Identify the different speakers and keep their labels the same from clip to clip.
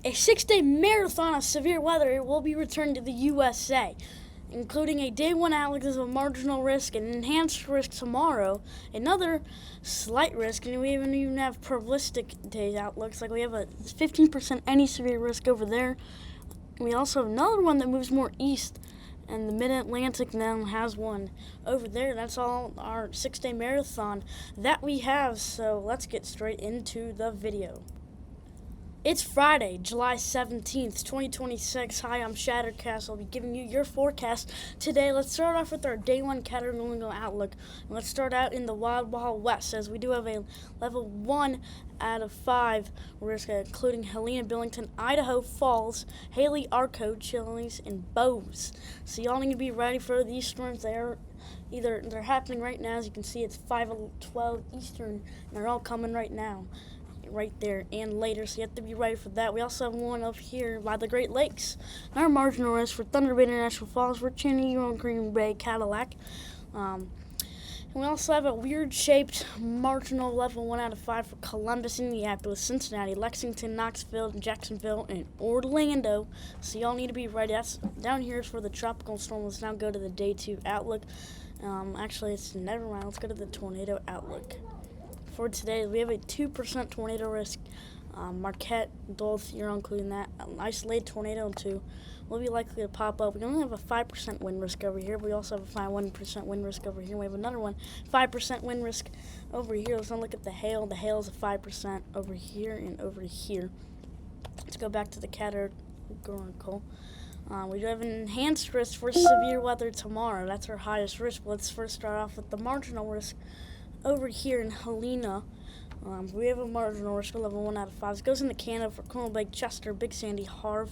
Speaker 1: A 6-day marathon of severe weather will be returned to the USA, including a day one outlook of a marginal risk, an enhanced risk tomorrow, another slight risk, and we even have probabilistic day outlooks. Like we have a 15% any severe risk over there. We also have another one that moves more east, and the Mid-Atlantic now has one over there. That's all our 6-day marathon that we have, so let's get straight into the video. It's Friday, July 17th, 2026. Hi, I'm Shattercast. I'll be giving you your forecast today. Let's start off with our day one Catalonian outlook. And let's start out in the Wild Wild West, as we do have a level 1 out of 5 risk, including Helena, Billington, Idaho Falls, Haley, Arco, Chili's, and Bose. So y'all need to be ready for these storms. They're happening right now. As you can see, it's 5:12 Eastern, and they're all coming right now. Right there and later, so you have to be ready for that. We also have one up here by the Great Lakes. Our marginal risk for Thunder Bay International Falls, Virginia, Green Bay, Cadillac. And we also have a weird-shaped marginal level 1 out of 5 for Columbus, Indianapolis, Cincinnati, Lexington, Knoxville, Jacksonville, and Orlando. So y'all need to be ready. That's down here is for the tropical storm. Let's now go to the day 2 outlook. Actually, it's never mind. Let's go to the tornado outlook. For today, we have a 2% tornado risk. Marquette, Duluth, you're including that. An isolated tornado, too, will be likely to pop up. We only have a 5% wind risk over here. We also have a 1% wind risk over here. We have another one, 5% wind risk over here. Let's now look at the hail. The hail is a 5% over here and over here. Let's go back to the categorical. We do have an enhanced risk for severe weather tomorrow. That's our highest risk. Let's first start off with the marginal risk. Over here in Helena, we have a marginal risk of level 1 out of 5. It goes into Canada for Colonel Lake, Chester, Big Sandy, Harve,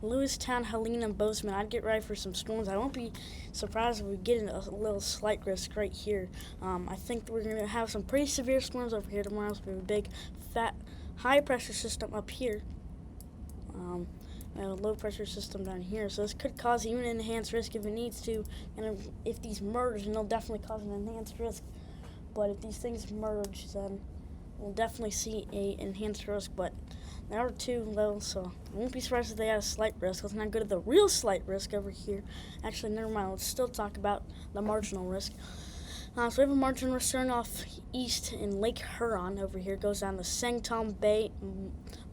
Speaker 1: Lewistown, Helena, and Bozeman. I'd get ready for some storms. I won't be surprised if we get a little slight risk right here. I think we're going to have some pretty severe storms over here tomorrow. So we have a big, fat, high-pressure system up here. We have a low-pressure system down here. So this could cause even an enhanced risk if it needs to. And if these merge, then they'll definitely cause an enhanced risk. But if these things merge, then we'll definitely see a enhanced risk. But there are 2 levels, so I won't be surprised if they had a slight risk. Let's not go to the real slight risk over here. Actually, never mind. Let's still talk about the marginal risk. So we have a marginal risk starting off east in Lake Huron over here. Goes down to Sangtom Bay,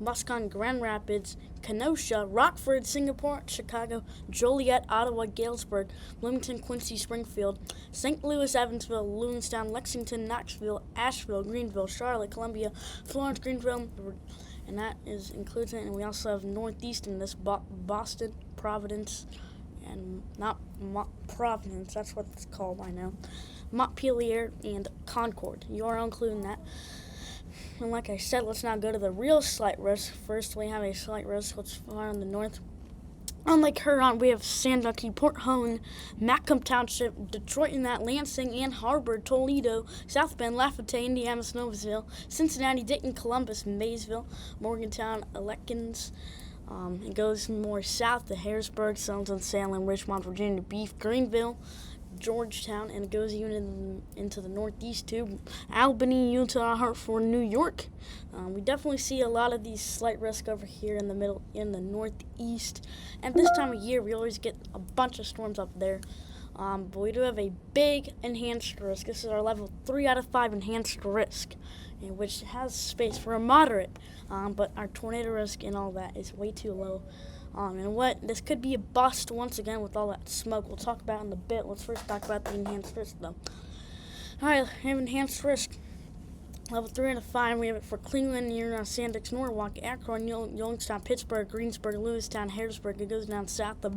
Speaker 1: Muscon, Grand Rapids, Kenosha, Rockford, Singapore, Chicago, Joliet, Ottawa, Galesburg, Bloomington, Quincy, Springfield, St. Louis, Evansville, Lewiston, Lexington, Knoxville, Asheville, Greenville, Charlotte, Columbia, Florence, Greenville, and that includes it. And we also have northeast in this Boston, Providence, and not Providence, that's what it's called by now, Montpelier, and Concord. You are including that. And like I said, let's now go to the real slight risk. First, we have a slight risk. Let's fly on the north. On Lake Huron, we have Sandusky, Port Hope, Macomb Township, Detroit and that, Lansing, Ann Arbor, Toledo, South Bend, Lafayette, Indiana, Snowsville, Cincinnati, Dayton, Columbus, Maysville, Morgantown, Elekins. It goes more south to Harrisburg, Salem, Richmond, Virginia Beach, Greenville, Georgetown, and it goes even into the northeast too. Albany, Utah, Hartford, New York. We definitely see a lot of these slight risk over here in the middle, in the northeast. And this time of year, we always get a bunch of storms up there. But we do have a big enhanced risk. This is our level 3 out of 5 enhanced risk, which has space for a moderate. But our tornado risk and all that is way too low. This could be a bust once again with all that smoke. We'll talk about it in a bit. Let's first talk about the enhanced risk, though. All right, we have enhanced risk. Level 3 out of 5, we have it for Cleveland, Sandix, Norwalk, Akron, Youngstown, Pittsburgh, Greensburg, Lewistown, Harrisburg. It goes down south of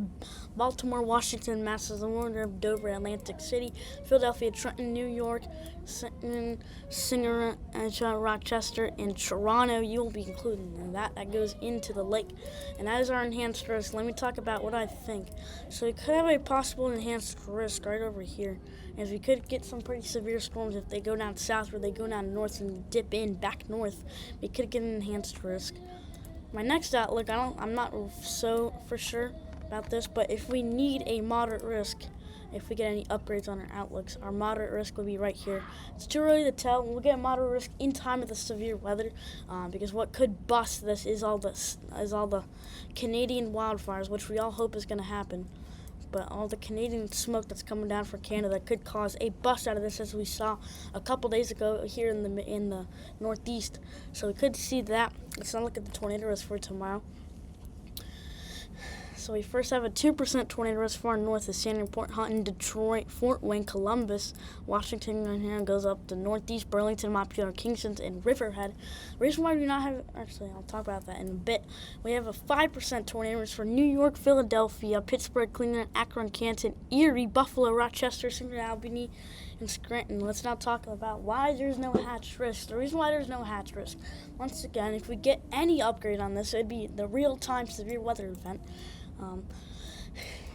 Speaker 1: Baltimore, Washington, Massachusetts, Dover, Atlantic City, Philadelphia, Trenton, New York, Singer, Rochester, and Toronto. You will be included in that. That goes into the lake. And that is our enhanced risk. Let me talk about what I think. So we could have a possible enhanced risk right over here, as we could get some pretty severe storms if they go down south or they go down north and dip in back north. We could get an enhanced risk. My next outlook, I'm not so for sure about this, but if we need a moderate risk, if we get any upgrades on our outlooks. Our moderate risk will be right here. It's too early to tell. We'll get moderate risk in time of the severe weather, because what could bust this is all the Canadian wildfires, which we all hope is going to happen. But all the Canadian smoke that's coming down from Canada could cause a bust out of this, as we saw a couple days ago here in the Northeast. So we could see that. Let's not look at the tornado risk for tomorrow. So we first have a 2% tornado risk far north of Sandy Port Hutton, Detroit, Fort Wayne, Columbus, Washington, and here goes up to Northeast, Burlington, Montpelier, Kingston, and Riverhead. The reason why we do not have, actually I'll talk about that in a bit. We have a 5% tornado risk for New York, Philadelphia, Pittsburgh, Cleveland, Akron, Canton, Erie, Buffalo, Rochester, St. Albany, and Scranton. Let's now talk about why there's no hatch risk. The reason why there's no hatch risk, once again, if we get any upgrade on this, it'd be the real-time severe weather event.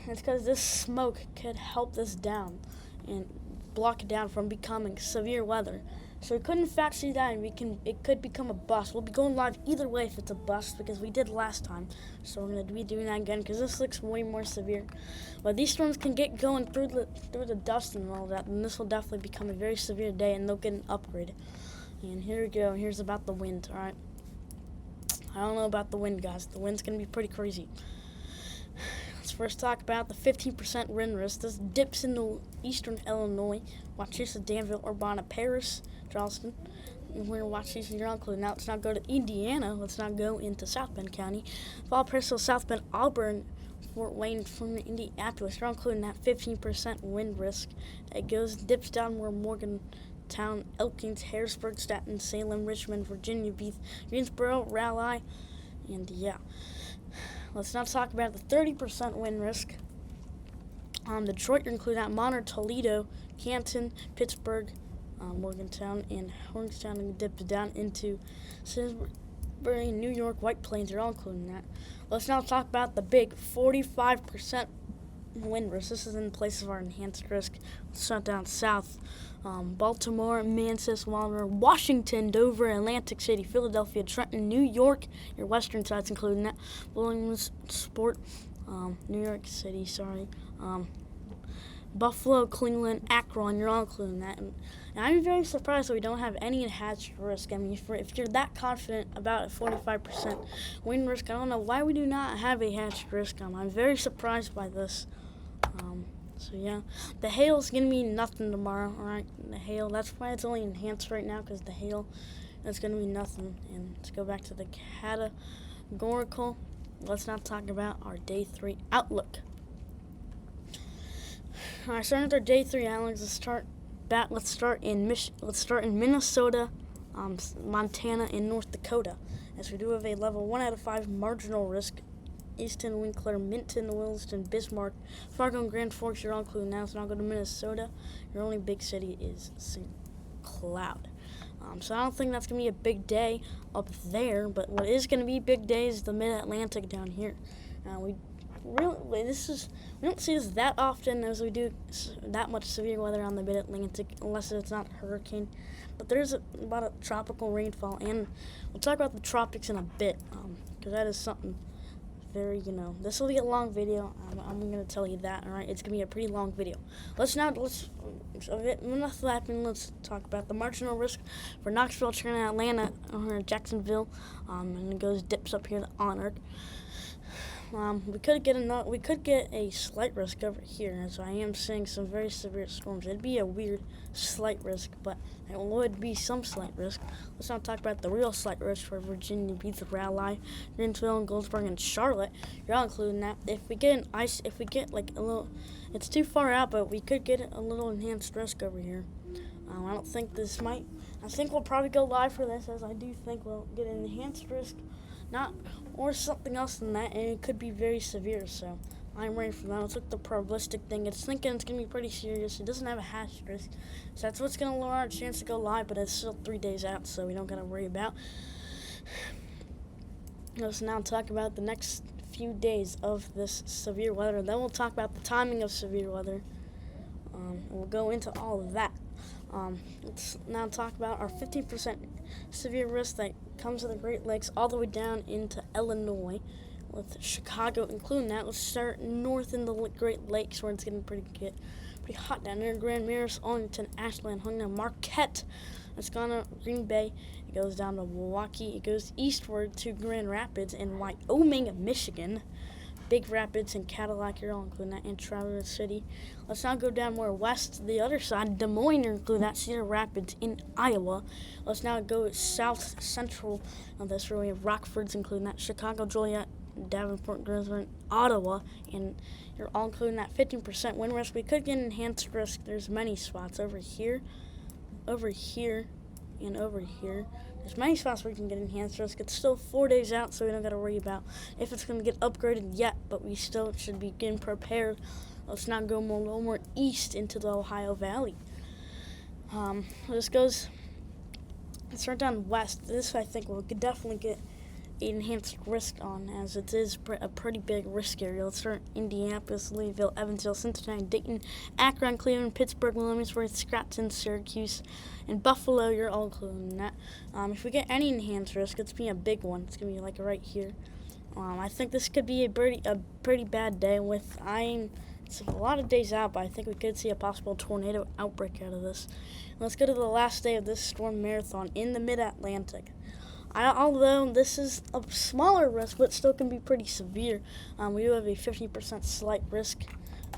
Speaker 1: It's because this smoke could help this down and block it down from becoming severe weather. So we could in fact see that, and it could become a bust. We'll be going live either way if it's a bust, because we did last time. So we're going to be doing that again because this looks way more severe. But these storms can get going through the dust and all that, and this will definitely become a very severe day, and they'll get an upgrade. And here we go. Here's about the wind. All right. I don't know about the wind, guys. The wind's going to be pretty crazy. Let's first talk about the 15% wind risk. This dips into eastern Illinois, Waukegan, Danville, Urbana, Paris, Charleston. We're going to watch these in your include. Now let's not go to Indiana. Let's not go into South Bend County. Valparaiso, South Bend, Auburn, Fort Wayne, from Indianapolis. We're including that 15% wind risk. It dips down where Morgantown, Elkins, Harrisburg, Staten, Salem, Richmond, Virginia Beach, Greensboro, Raleigh, and yeah. Let's now talk about the 30% wind risk. Detroit, you're including that Monterey, Toledo, Canton, Pittsburgh, Morgantown, and Hornstown, and dips down into Simsbury, New York, White Plains. You're all including that. Let's now talk about the big 45% wind risk. This is in place of our enhanced risk. Let's start down south. Baltimore, Manchester, Washington, Dover, Atlantic City, Philadelphia, Trenton, New York, your western sides including that, Williamsport, New York City, Buffalo, Cleveland, Akron, you're all including that. And I'm very surprised that we don't have any enhanced risk. I mean, if you're that confident about a 45% wind risk, I don't know why we do not have a hatched risk. I'm very surprised by this. So yeah, the hail's gonna be nothing tomorrow. All right, the hail. That's why it's only enhanced right now, because the hail is gonna be nothing. And let's go back to the categorical. Let's now talk about our day 3 outlook. All right, starting with our day 3 outlook. Let's start in Minnesota, Montana, and North Dakota, as we do have a level 1 out of 5 marginal risk. Easton, Winkler, Minton, Williston, Bismarck, Fargo, and Grand Forks, you're all included now. So now go to Minnesota. Your only big city is St. Cloud. So I don't think that's going to be a big day up there, but what is going to be a big day is the Mid-Atlantic down here. We don't see this that often, as we do that much severe weather on the Mid-Atlantic, unless it's not a hurricane. But there's about a tropical rainfall, and we'll talk about the tropics in a bit, because that is something very, this will be a long video. I'm going to tell you that, all right? It's going to be a pretty long video. Let's talk about the marginal risk for Knoxville, Chattanooga, Atlanta, or Jacksonville, and it dips up here to Onark. We could get a slight risk over here, as I am seeing some very severe storms. It'd be a weird slight risk, but it would be some slight risk. Let's not talk about the real slight risk for Virginia Beach, Raleigh, Greensville, and Goldsboro, and Charlotte. You're all including that. If we get like a little, it's too far out, but we could get a little enhanced risk over here. I don't think this might. I think we'll probably go live for this, as I do think we'll get an enhanced risk. Or something else than that, and it could be very severe, so I'm ready for that. Let's look at the probabilistic thing. It's thinking it's going to be pretty serious. It doesn't have a hatch risk, so that's what's going to lower our chance to go live, but it's still 3 days out, so we don't got to worry about. Let's now talk about the next few days of this severe weather. Then we'll talk about the timing of severe weather. We'll go into all of that. Let's now talk about our 15% severe risk that comes to the Great Lakes all the way down into Illinois. with Chicago including that. Let's start north in the Great Lakes where it's getting pretty hot down there. Grand Marais, Arlington, Ashland, Huntington, Marquette. It's gone to Green Bay. It goes down to Milwaukee. It goes eastward to Grand Rapids and Wyoming, Michigan. Big Rapids and Cadillac, you're all including that, and Traverse City. Let's now go down more west, the other side. Des Moines, include that. Cedar Rapids in Iowa. Let's now go south central on this where we have Rockford's, including that. Chicago, Joliet, Davenport, Griswold, Ottawa, and you're all including that 15% wind risk. We could get enhanced risk. There's many spots over here, and over here. There's many spots where you can get enhanced risk. It's still 4 days out, so we don't got to worry about if it's going to get upgraded yet, but we still should be getting prepared. Let's now go a little more east into the Ohio Valley. Let's start down west. This, I think, will definitely get enhanced risk on, as it is a pretty big risk area. Let's start Indianapolis, Louisville, Evansville, Cincinnati, Dayton, Akron, Cleveland, Pittsburgh, Williamsburg, Scranton, Syracuse, and Buffalo. You're all including that. If we get any enhanced risk, it's going to be a big one. It's going to be like right here. I think this could be a pretty bad day with it's a lot of days out, but I think we could see a possible tornado outbreak out of this. Let's go to the last day of this storm marathon in the mid-Atlantic. Although this is a smaller risk, but still can be pretty severe. We do have a 50% slight risk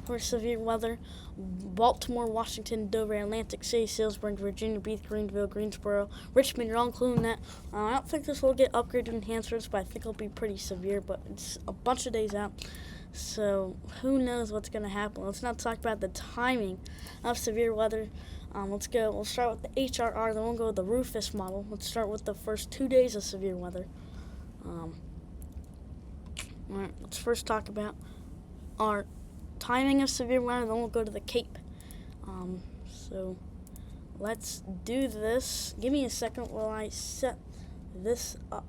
Speaker 1: for severe weather. Baltimore, Washington, Dover, Atlantic City, Salisbury, Virginia Beach, Greenville, Greensboro, Richmond, you're all including that. I don't think this will get upgraded enhanced risk, but I think it'll be pretty severe, but it's a bunch of days out. So who knows what's going to happen. Let's not talk about the timing of severe weather. We'll start with the HRR, then we'll go with the Rufus model. Let's start with the first 2 days of severe weather. Alright, let's first talk about our timing of severe weather, then we'll go to the Cape. So let's do this. Give me a second while I set this up.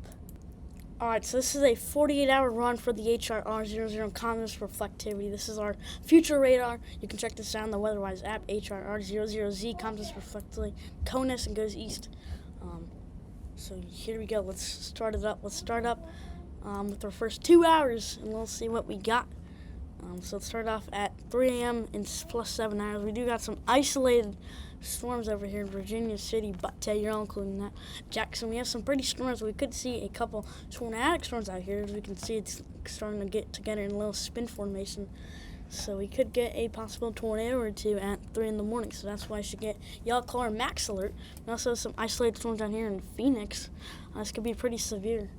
Speaker 1: Alright, so this is a 48-hour run for the HRR00 Cumulus Reflectivity. This is our future radar. You can check this out on the WeatherWise app, HRR00Z Cumulus Reflectivity, CONUS, and goes east. So here we go. Let's start it up. Let's start up with our first 2 hours, and we'll see what we got. So let's start off at 3 a.m. and plus 7 hours. We do got some isolated storms over here in Virginia City, Butte, you're all including that. Jackson, we have some pretty storms. We could see a couple tornadic storms out here. As we can see, it's starting to get together in a little spin formation. So we could get a possible tornado or two at 3 in the morning. So that's why I should get yellow color max alert. We also have some isolated storms down here in Phoenix. This could be pretty severe.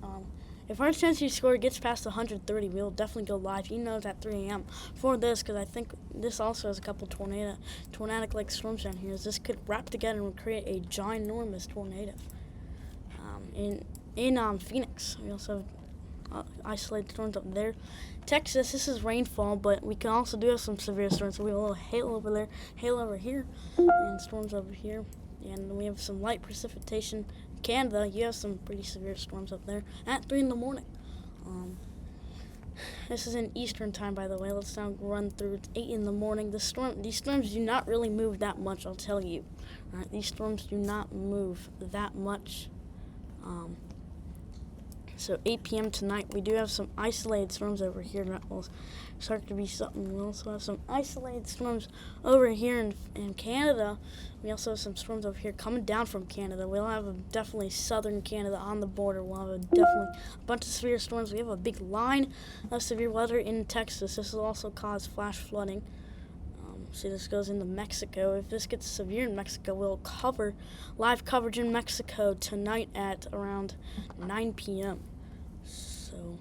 Speaker 1: If our intensity score gets past 130, we'll definitely go live. You know it's at 3 a.m. for this, because I think this also has a couple tornadic-like storms down here. This could wrap together and create a ginormous tornado. In Phoenix, we also have isolated storms up there. Texas, this is rainfall, but we can also do have some severe storms. So we have a little hail over there, hail over here, and storms over here. And we have some light precipitation. Canada, you have some pretty severe storms up there at 3 in the morning. This is in Eastern time, by the way. Let's now run through. It's 8 in the morning. These storms do not really move that much, I'll tell you. These storms do not move that much. So 8 p.m. tonight, we do have some isolated storms over here. That will start to be something. We also have some isolated storms over here in Canada. We also have some storms over here coming down from Canada. We'll have definitely southern Canada on the border. We'll have definitely a bunch of severe storms. We have a big line of severe weather in Texas. This will also cause flash flooding. See, this goes into Mexico. If this gets severe in Mexico, we'll cover live coverage in Mexico tonight at around 9 p.m. So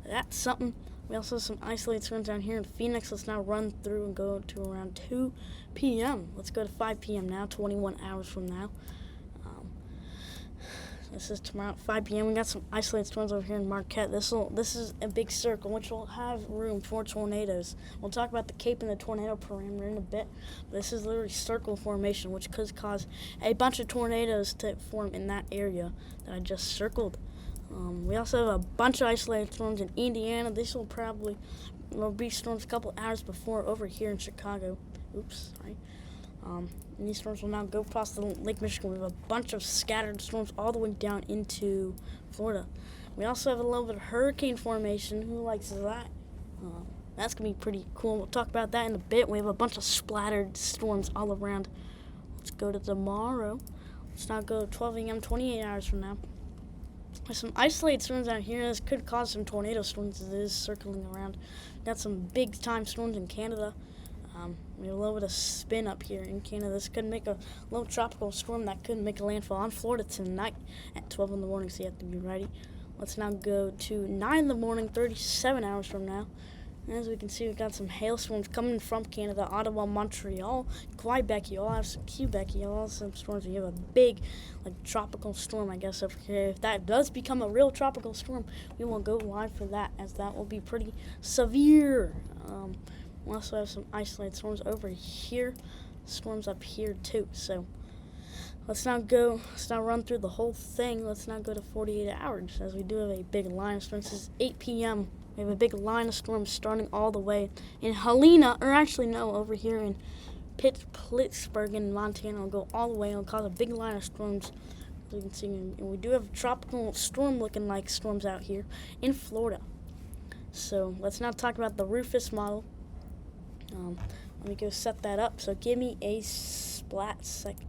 Speaker 1: that's something. We also have some isolated storms down here in Phoenix. Let's now run through and go to around 2 p.m. Let's go to 5 p.m. now, 21 hours from now. This is tomorrow at 5 p.m. We got some isolated storms over here in Marquette. This is a big circle, which will have room for tornadoes. We'll talk about the Cape and the tornado parameter in a bit. This is literally circle formation, which could cause a bunch of tornadoes to form in that area that I just circled. We also have a bunch of isolated storms in Indiana. This will be storms a couple hours before over here in Chicago. Oops, sorry. And these storms will now go across the Lake Michigan. We have a bunch of scattered storms all the way down into Florida. We also have a little bit of hurricane formation. Who likes that? That's going to be pretty cool. We'll talk about that in a bit. We have a bunch of splattered storms all around. Let's go to tomorrow. Let's not go to 12 a.m., 28 hours from now. There's some isolated storms out here. This could cause some tornado storms as it is circling around. Got some big-time storms in Canada. We have a little bit of spin up here in Canada. This could make a little tropical storm that could make a landfall on Florida tonight at 12 in the morning, so you have to be ready. Let's now go to 9 in the morning, 37 hours from now. And as we can see, we've got some hailstorms coming from Canada, Ottawa, Montreal, Quebec. You all have some Quebec. You all have some storms. You have a big, tropical storm, I guess, over here. If that does become a real tropical storm, we will go live for that, as that will be pretty severe. We also have some isolated storms over here, storms up here too. So let's not run through the whole thing. Let's not go to 48 hours, as we do have a big line of storms. This is 8 p.m. We have a big line of storms starting all the way in Helena, or actually no, over here in Pittsburgh in Montana. It'll go all the way. It'll cause a big line of storms. As you can see, and we do have tropical storm looking like storms out here in Florida. So let's now talk about the Rufus model. Let me go set that up. So give me a splat second.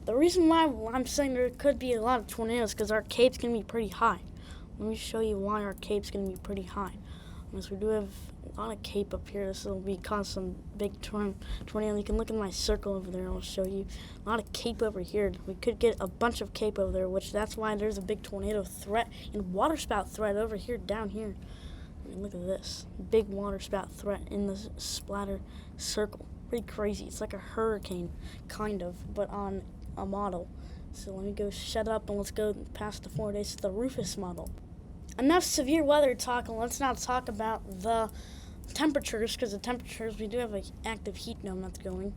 Speaker 1: The reason why I'm saying there could be a lot of tornadoes is because our cape's going to be pretty high. Let me show you why our cape's going to be pretty high. Because we do have a lot of cape up here. This will cause some big tornado. You can look in my circle over there. I'll show you a lot of cape over here. We could get a bunch of cape over there, which that's why there's a big tornado threat and waterspout threat over here, down here. I mean, look at this. Big waterspout threat in the splatter circle. Pretty crazy. It's like a hurricane, kind of, but on a model. So let me go shut up and let's go past the 4 days to the Rufus model. Enough severe weather talk, and let's now talk about the temperatures, because the temperatures, we do have an active heat dome that's going.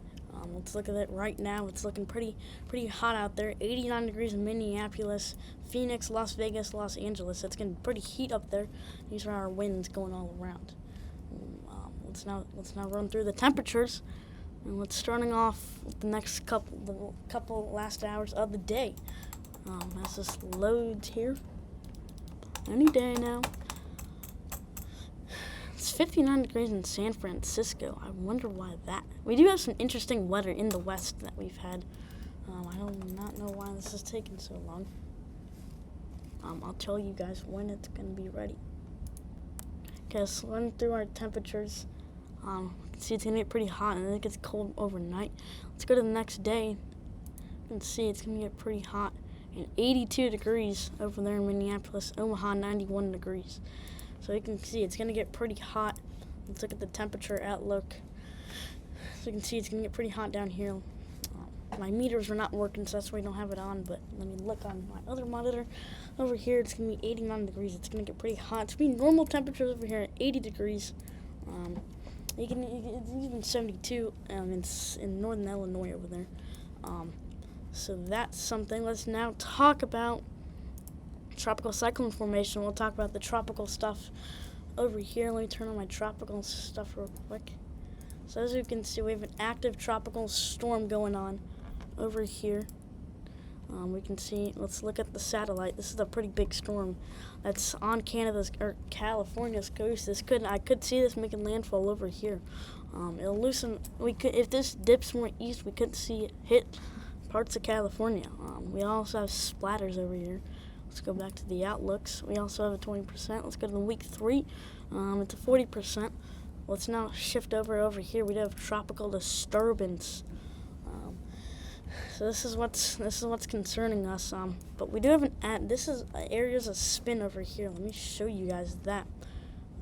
Speaker 1: Let's look at it right now. It's looking pretty hot out there. 89 degrees in Minneapolis, Phoenix, Las Vegas, Los Angeles. It's getting pretty heat up there. These are our winds going all around. Let's now run through the temperatures, and let's starting off with the next couple last hours of the day. As this loads here, any day now. It's 59 degrees in San Francisco. I wonder why that. We do have some interesting weather in the west that we've had. I do not know why this is taking so long. I'll tell you guys when it's going to be ready. Okay, let's run through our temperatures. You can see it's going to get pretty hot, and then it gets cold overnight. Let's go to the next day. You can see it's going to get pretty hot. And 82 degrees over there in Minneapolis, Omaha, 91 degrees. So you can see it's going to get pretty hot. Let's look at the temperature outlook. So you can see it's going to get pretty hot down here. My meters are not working, so that's why we don't have it on. But let me look on my other monitor. Over here, it's going to be 89 degrees. It's going to get pretty hot. It's going to be normal temperatures over here at 80 degrees. It's even 72 in northern Illinois over there. So that's something. Let's now talk about tropical cyclone formation. We'll talk about the tropical stuff over here. Let me turn on my tropical stuff real quick. So as you can see, we have an active tropical storm going on over here. We can see, let's look at the satellite. This is a pretty big storm that's on California's coast. I could see this making landfall over here. It'll loosen. If this dips more east, we could see it hit parts of California. We also have splatters over here. Let's go back to the outlooks. We also have a 20%. Let's go to the week 3. It's a 40%. Let's now shift over here. We do have tropical disturbance. So this is what's concerning us. But we do have this is areas of spin over here. Let me show you guys that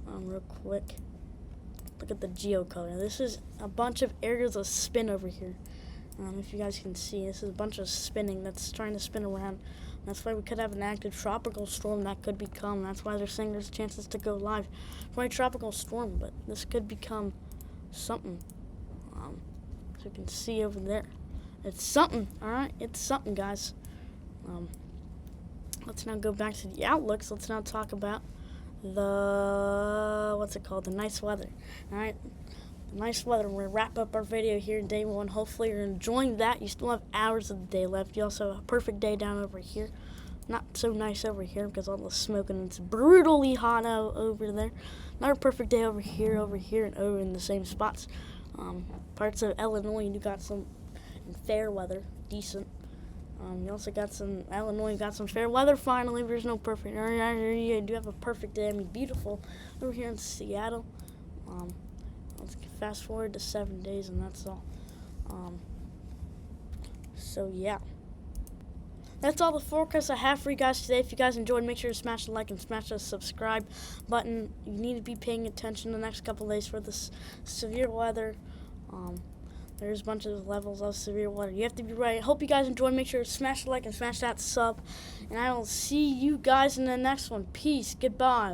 Speaker 1: real quick. Look at the geocolor. This is a bunch of areas of spin over here. If you guys can see, this is a bunch of spinning that's trying to spin around. That's why we could have an active tropical storm that could become. That's why they're saying there's chances to go live for a tropical storm, but this could become something. So you can see over there. It's something, all right? It's something, guys. Let's now go back to the outlooks. Let's now talk about the nice weather, all right? Nice weather. We're going to wrap up our video here in day 1. Hopefully you're enjoying that. You still have hours of the day left. You also have a perfect day down over here. Not so nice over here because all the smoke and it's brutally hot over there. Not a perfect day over here, and over in the same spots. Parts of Illinois, you got some fair weather, decent. You also got some Illinois, got some fair weather finally. There's no perfect. You do have a perfect day. I mean, beautiful over here in Seattle. Let's fast forward to 7 days, and that's all. So yeah. That's all the forecast I have for you guys today. If you guys enjoyed, make sure to smash the like and smash the subscribe button. You need to be paying attention the next couple days for this severe weather. There's a bunch of levels of severe weather. You have to be ready. Hope you guys enjoyed. Make sure to smash the like and smash that sub. And I will see you guys in the next one. Peace. Goodbye.